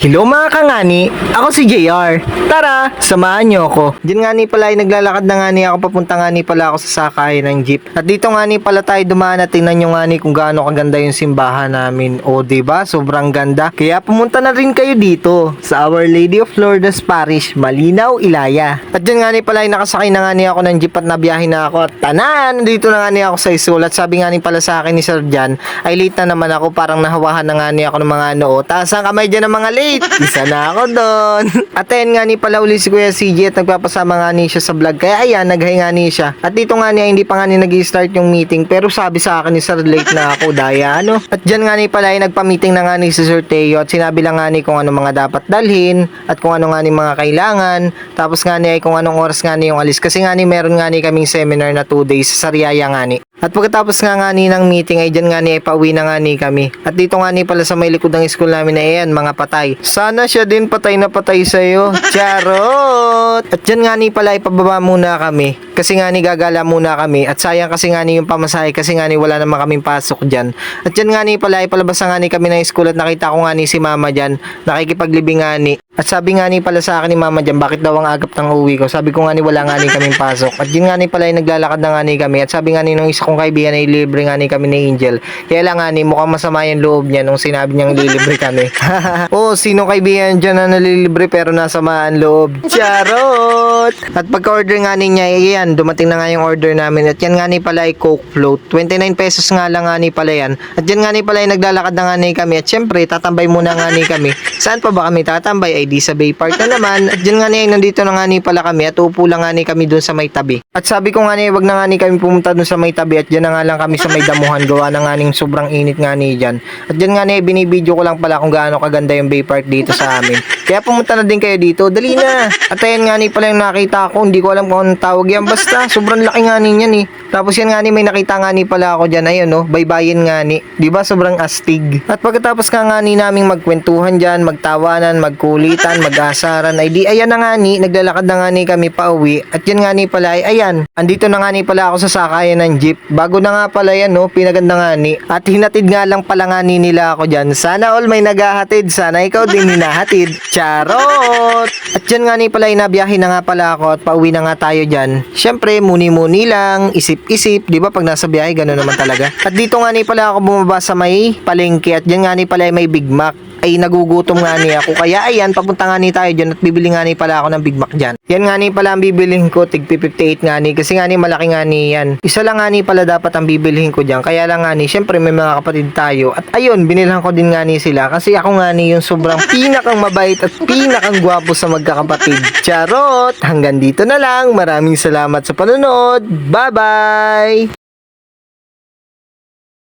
Hello mga kangani, ako si JR. Tara, samahan niyo ako. Diyan nga ni pala ay naglalakad na nga ni ako, papunta nga ni pala ako sa sakayan ng jeep. At dito nga ni pala tayo dumaan at tingnan nyo nga ni kung gaano kaganda yung simbahan namin. O diba, sobrang ganda. Kaya pumunta na rin kayo dito sa Our Lady of Lourdes Parish, Malinaw, Ilaya. At diyan nga ni pala ay nakasakay na nga ni ako ng jeep at nabiyahe na ako. At tanan, dito na nga ni ako sa school. At sabi nga ni pala sa akin ni Sir Jan, ay late na naman ako, parang nahawahan na nga ni ako ng mga noo. Taas ang kamay dyan ng mga late. Isa na ako doon. At ayun nga ni pala uli si Kuya CJ at nagpapasama nga ni siya sa vlog. Kaya ayan, naghay nga ni siya. At dito nga ni hindi pa nga ni nag-start yung meeting. Pero sabi sa akin ni Sir, late na ako, daya ano. At dyan nga ni pala ay nagpa-meeting na nga ni si Sir Teo. At sinabi lang nga ni kung ano mga dapat dalhin. At kung ano nga ni mga kailangan. Tapos nga ni ay kung anong oras nga ni yung alis. Kasi nga ni meron nga ni kaming seminar na 2 days sa Sariaya nga ni. At pagkatapos nga ni ng meeting ay dyan nga ni ay pauwi na nga ni kami. At dito nga ni pala sa may likod ng school namin na ayan, mga patay. Sana siya din patay na patay sa'yo. Charot! At dyan nga ni pala ay pababa muna kami. Kasi nga ni gagala muna kami. At sayang kasi nga ni yung pamasahe kasi nga ni wala naman kaming pasok dyan. At dyan nga ni pala ay palabas na nga ni kami ng school at nakita ko nga ni si mama dyan. Nakikipaglibing nga ni. At sabi nga ni pala sa akin ni mama dyan, bakit daw ang agap ng uwi ko? Sabi ko nga ni wala nga ni kaming pasok. At yun nga ni pala ay naglalakad na nga ni kami. At sabi nga ni nung isa kong kaibigan ay libre nga ni kami ni Angel. Kaya lang nga ni mukhang masama yung loob niya nung sinabi niyang lilibre kami. Oh, sino kaibigan dyan na nalilibre pero nasamaan loob? Charot! At pagka-order nga ni niya, yan, dumating na nga yung order namin. At yan nga ni pala ay Coke Float. 29 pesos nga lang nga ni pala yan. At yan nga ni pala ay naglalakad na nga ni kami. At syempre, tatambay muna nga ni kami. Saan pa ba kami tatambay? Ay di sa Bay Park na naman. At dyan nga ni ay nandito na nga ni pala kami. At upo lang nga ni kami dun sa may tabi. At sabi ko nga ni, wag na nga ni kami pumunta dun sa may tabi. At dyan na nga lang kami sa may damuhan. Gawa na nga ning sobrang init nga ni dyan. At dyan nga ni, binibideo ko lang pala kung gaano kaganda yung Bay Park dito sa amin. Kaya pumunta na din kayo dito. Dali na. At ayan nga ni pala yung nakita ko. Hindi ko alam kung anong tawag yan. Basta, sobrang laki nga ni yan eh. Tapos yan nga ni, may nakita nga ni pala ako dyan. Ayun no, baybayin nga ni. Diba sobrang astig. At pagkatapos nga ni naming magkwentuhan dyan, magtawanan, magkulitan, mag-asaran, ay di ayan na nga ni, naglalakad na nga ni kami pa uwi. At yan nga ni pala ay ayan. Andito na nga ni pala ako sa sakayan ng jeep. Bago na nga pala yan no, pinaganda nga ni. At hinatid nga lang pala nga ni nila ako dyan. Sana all may naghahatid. Sana ikaw din hinahatid. Charot! At dyan nga ni pala inabiyahe na nga pala ako at pauwi na nga tayo dyan. Syempre, muni-muni lang, isip-isip, di ba pag nasa biyahe, gano'n naman talaga. At dito nga ni pala ako bumaba sa may palengke at dyan nga ni pala may Big Mac. Ay nagugutom nga ni ako. Kaya ayan, papunta nga ni tayo dyan at bibili nga ni pala ako ng Big Mac dyan. Yan nga ni pala ang bibilihin ko, tig 58 nga ni. Kasi nga ni malaki nga ni yan. Isa lang nga ni pala dapat ang bibilihin ko dyan. Kaya lang nga ni, syempre may mga kapatid tayo. At ayun, binilhan ko din nga ni sila. Kasi ako nga ni yung sobrang pinakang mabait at pinakang gwapo sa magkakapatid. Charot! Hanggang dito na lang. Maraming salamat sa panonood. Bye-bye!